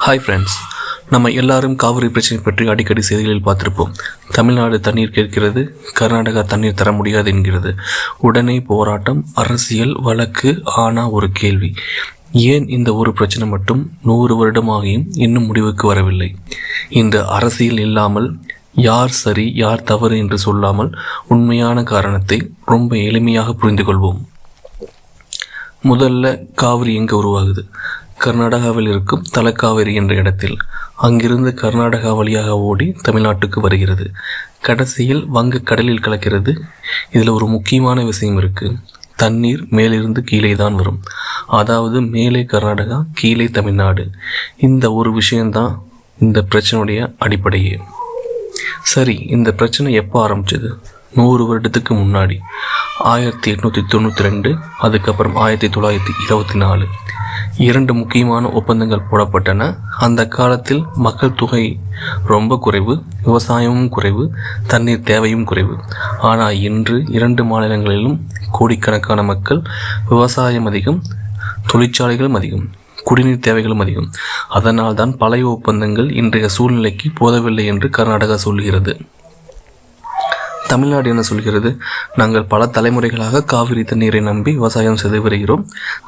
Hi friends, நம்ம எல்லாரும் காவிரி பிரச்சனை பற்றி அடிக்கடி செய்திகளில் பார்த்துருப்போம். தமிழ்நாடு தண்ணீர் கேட்கிறது, கர்நாடகா தண்ணீர் தர முடியாது என்கிறது. உடனே போராட்டம், அரசியல், வழக்கு. ஆனால் ஒரு கேள்வி, ஏன் இந்த ஒரு பிரச்சனை மட்டும் 100 வருடமாகியும் இன்னும் முடிவுக்கு வரவில்லை? இந்த அரசியல் இல்லாமல் யார் சரி யார் தவறு என்று சொல்லாமல் உண்மையான காரணத்தை ரொம்ப எளிமையாக புரிந்து கொள்வோம். முதல்ல காவிரி எங்கே உருவாகுது? கர்நாடகாவில் இருக்கும் தலக்காவேரி என்ற இடத்தில். அங்கிருந்து கர்நாடகா வழியாக ஓடி தமிழ்நாட்டுக்கு வருகிறது. கடைசியில் வங்க கடலில் கலக்கிறது. இதில் ஒரு முக்கியமான விஷயம் இருக்குது. தண்ணீர் மேலிருந்து கீழே தான் வரும். அதாவது மேலே கர்நாடகா, கீழே தமிழ்நாடு. இந்த ஒரு விஷயந்தான் இந்த பிரச்சனையுடைய அடிப்படையே. சரி, இந்த பிரச்சனை எப்போ ஆரம்பிச்சது? 100 வருடத்துக்கு முன்னாடி 1892, அதுக்கப்புறம் 1924. 2 முக்கியமான ஒப்பந்தங்கள் போடப்பட்டன. அந்த காலத்தில் மக்கள் தொகை ரொம்ப குறைவு, விவசாயமும் குறைவு, தண்ணீர் தேவையும் குறைவு. ஆனால் இன்று 2 மாநிலங்களிலும் கோடிக்கணக்கான மக்கள், விவசாயம் அதிகம், தொழிற்சாலைகளும் அதிகம், குடிநீர் தேவைகளும் அதிகம். அதனால் தான் பழைய ஒப்பந்தங்கள் இன்றைய சூழ்நிலைக்கு போதவில்லை என்று கர்நாடகா சொல்கிறது. தமிழ்நாடு என்ன சொல்கிறது? நாங்கள் பல தலைமுறைகளாக காவிரி தண்ணீரை நம்பி விவசாயம் செய்து வருகிறோம்.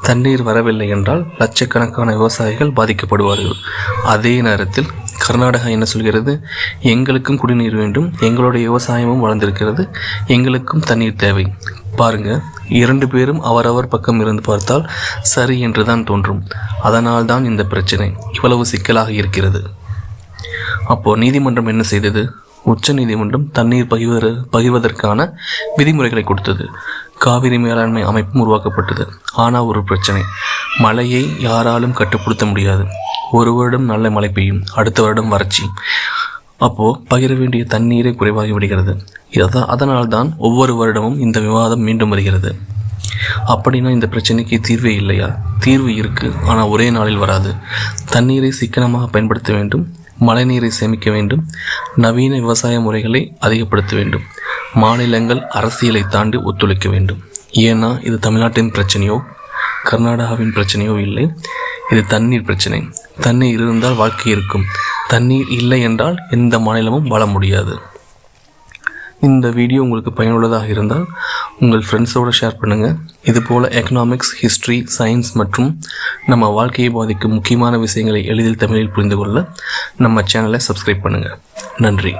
தண்ணீர் வரவில்லை என்றால் லட்சக்கணக்கான விவசாயிகள் பாதிக்கப்படுவார்கள். அதே நேரத்தில் கர்நாடகா என்ன சொல்கிறது? எங்களுக்கும் குடிநீர் வேண்டும், எங்களுடைய விவசாயமும் வளர்ந்திருக்கிறது, எங்களுக்கும் தண்ணீர் தேவை. பாருங்க, 2 பேரும் அவரவர் பக்கம் இருந்து பார்த்தால் சரி என்று தான் தோன்றும். அதனால் தான் இந்த பிரச்சனை இவ்வளவு சிக்கலாக இருக்கிறது. அப்போது நீதிமன்றம் என்ன செய்தது? உச்ச நீதிமன்றம் தண்ணீர் பகிர்வதற்கான விதிமுறைகளை கொடுத்தது. காவிரி மேலாண்மை அமைப்பும் உருவாக்கப்பட்டது. ஆனால் ஒரு பிரச்சனை, மழையை யாராலும் கட்டுப்படுத்த முடியாது. ஒரு வருடம் நல்ல மழை பெய்யும், அடுத்த வருடம் வறட்சி. அப்போது பகிர வேண்டிய தண்ணீரே குறைவாகி விடுகிறது. அதனால்தான் ஒவ்வொரு வருடமும் இந்த விவாதம் மீண்டும் வருகிறது. அப்படின்னா இந்த பிரச்சனைக்கு தீர்வே இல்லையா? தீர்வு இருக்குது, ஆனால் ஒரே நாளில் வராது. தண்ணீரை சிக்கனமாக பயன்படுத்த வேண்டும், மழைநீரை சேமிக்க வேண்டும், நவீன விவசாய முறைகளை அதிகப்படுத்த வேண்டும். மாநிலங்கள் அரசியலை தாண்டி ஒத்துழைக்க வேண்டும். ஏன்னா இது தமிழ்நாட்டின் பிரச்சனையோ கர்நாடகாவின் பிரச்சனையோ இல்லை, இது தண்ணீர் பிரச்சனை. தண்ணீர் இருந்தால் வாழ்க்கை இருக்கும், தண்ணீர் இல்லை என்றால் எந்த மாநிலமும் வாழ முடியாது. இந்த வீடியோ உங்களுக்கு பயனுள்ளதாக இருந்தால் உங்கள் ஃப்ரெண்ட்ஸோடு ஷேர் பண்ணுங்கள். இதுபோல் எக்கனாமிக்ஸ், ஹிஸ்ட்ரி, சயின்ஸ் மற்றும் நம்ம வாழ்க்கையை பாதிக்கும் முக்கியமான விஷயங்களை எளிதில் தமிழில் புரிந்து கொள்ள நம்ம சேனலை சப்ஸ்கிரைப் பண்ணுங்கள். நன்றி.